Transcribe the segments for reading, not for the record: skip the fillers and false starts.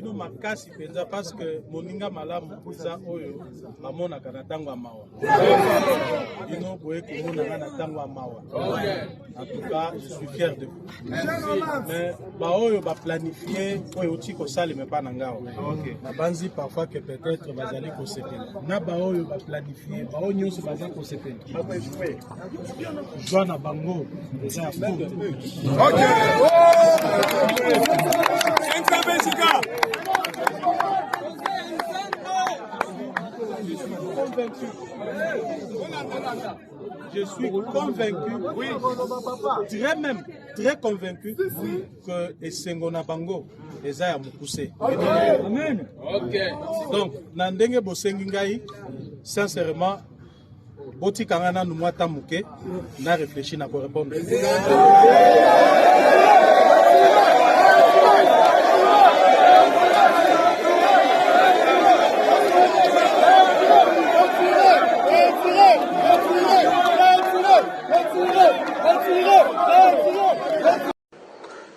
bino makasi penza parce que moninga malamu za oyo bamona kana tango mawa bino boye komona na tango mawa. En tout cas, je suis fier de vous. Mais ba oyo ba planifier oyo tiko sale mais pas nangao. Na banzi parfois que peut-être bazali ko sepela. Na ba oyo ba planifier ba oyo nyonso bazali ko sepela. Joana bango déjà. OK. Je suis convaincu, oui, très convaincu que Essengona Bango est à Moukousé. Amen. Ok. Donc, Nandenge Bosengingai, sincèrement, Boti Kangana Noumata Mouké, n'a réfléchi, n'a pas répondu.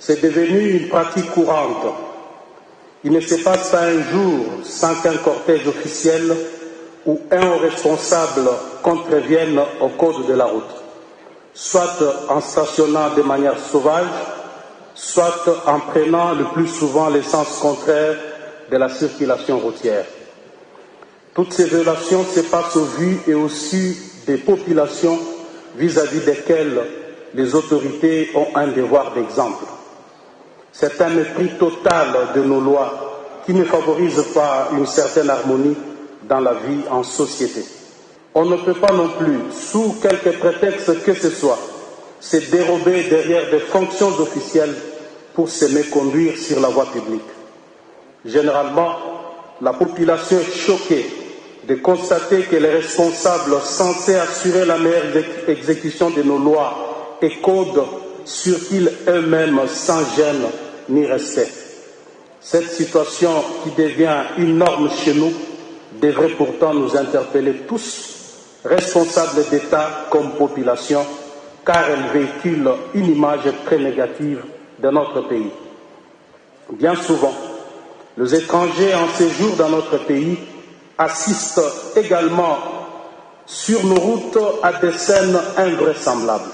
C'est devenu une pratique courante. Il ne se passe pas un jour sans qu'un cortège officiel ou un responsable contrevienne au code de la route, soit en stationnant de manière sauvage, soit en prenant le plus souvent le sens contraire de la circulation routière. Toutes ces violations se passent au vu et au su des populations vis-à-vis desquelles les autorités ont un devoir d'exemple. C'est un mépris total de nos lois qui ne favorise pas une certaine harmonie dans la vie en société. On ne peut pas non plus, sous quelque prétexte que ce soit, se dérober derrière des fonctions officielles pour se méconduire sur la voie publique. Généralement, la population est choquée de constater que les responsables censés assurer la meilleure exécution de nos lois et codes surfilent eux-mêmes sans gêne ni respect. Cette situation qui devient une norme chez nous devrait pourtant nous interpeller tous, responsables d'État comme population, car elle véhicule une image très négative de notre pays. Bien souvent, les étrangers en séjour dans notre pays assistent également sur nos routes à des scènes invraisemblables.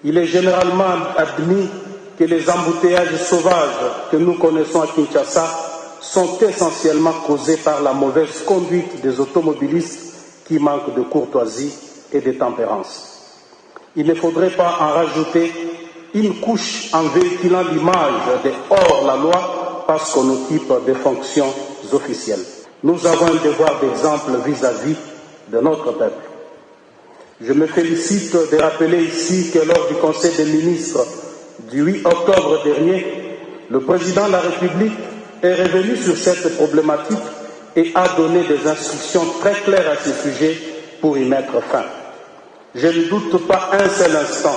Il est généralement admis que les embouteillages sauvages que nous connaissons à Kinshasa sont essentiellement causés par la mauvaise conduite des automobilistes qui manquent de courtoisie et de tempérance. Il ne faudrait pas en rajouter une couche en véhiculant l'image de hors-la-loi parce qu'on occupe des fonctions officielles. Nous avons un devoir d'exemple vis-à-vis de notre peuple. Je me félicite de rappeler ici que lors du Conseil des ministres du 8 octobre dernier, le président de la République est revenu sur cette problématique et a donné des instructions très claires à ce sujet pour y mettre fin. Je ne doute pas un seul instant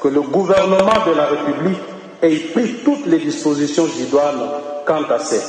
que le gouvernement de la République ait pris toutes les dispositions idoines quant à ces.